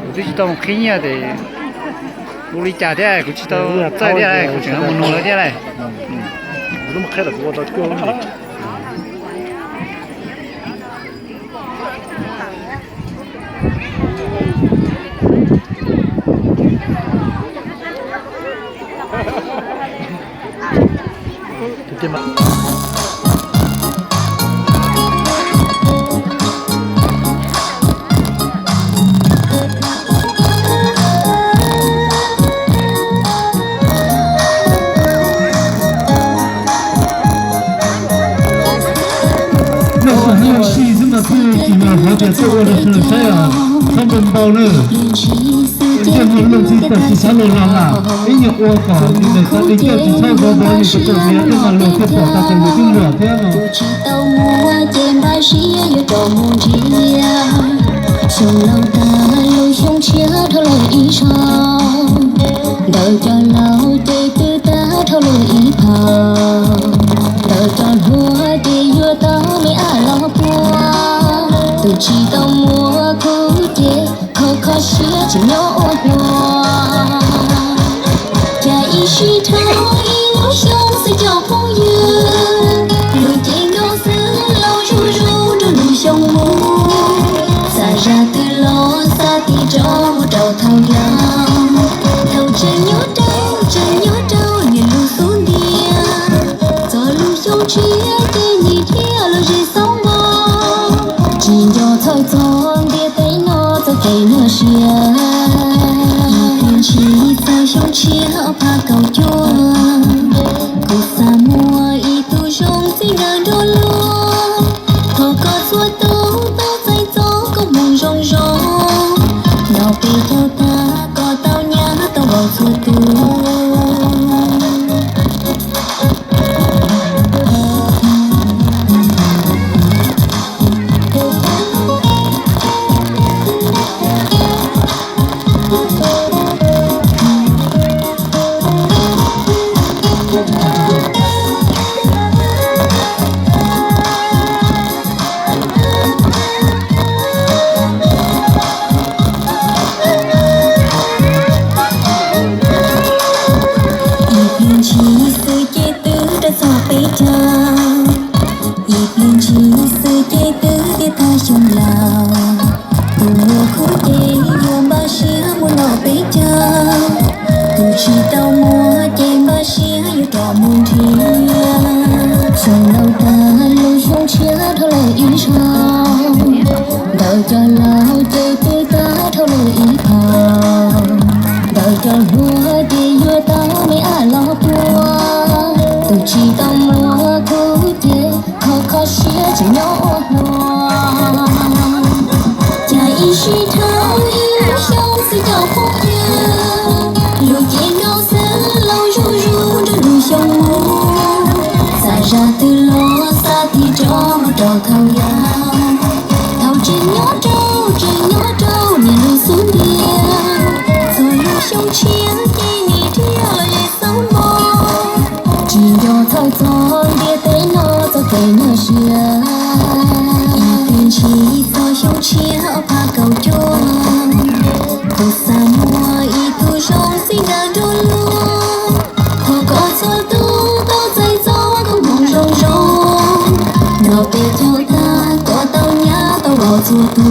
我知道肯亚的，我的家的，我知道在的嘞，我知道我弄了的嘞。我怎么开了给我到狗里？对吗？那有戏这么多，你们好点做的是谁啊？他们包了。这么弄起的是啥路浪啊？因为我搞你们这里就是超过包，你是这边这么路，这跑到这里就热天了。不知道我肩膀是有多么重要，胸老大路胸前头了一场，đầu cho lâu tê tư ta thâu lùi ý phò, đầu cho lúa tê vừa tao mi à lo bùa, từ chỉ tao mua cú tê khó xía chỉ nhớ hoa, cha ý suy thao ý lo sống sẽ cho phong dương, lùi trên cao xứ lâu ru trong lùi sông mù, xa ra từ lo xa thì cho một đầu thao giang. Chân nhớ trâu nhìn lưu xuống địa, giờ lưu xuống chia tên nhị thia là gì sống bò, chỉ cho thôi giòn địa tay nó cho cây nó xia, tiền chỉ sao xuống chia ở pha cầu chuông, cô xa mua y tu sông xin ngàn đô luôn, họ có xua tố dây gió có mùng rong rong, nào bị theo ta có tao nhá tao vào xua tu. Đầu cho lâu tê tê ta thâu lùi ý phò, đầu cho lúa tê vừa tao mi à lo bùa, từ chỉ tao mua cú tê khó xía chỉ nhớ hoa, cha ý suy thao ý lo sống sẽ cho phong dương, lùi trên cao xứ lâu ru trong lùi sông mù, xa ra từ lo xa thì cho một đầu thao giang. Trên nhớ trâu nhìn lưu xuống địa, rồi lưu sông chiến đi nhị thia là lệ sống bò, chỉ cho thôi gió địa tay nó cho cây nó xia, tiền chỉ cho sông chiến ở pha cầu chuông, cô xa mua y tu sông xin ngàn đô luôn, họ có xua tu tao dây gió có mong rong rong, nào về theo ta có tao nhá tao vào xua tu.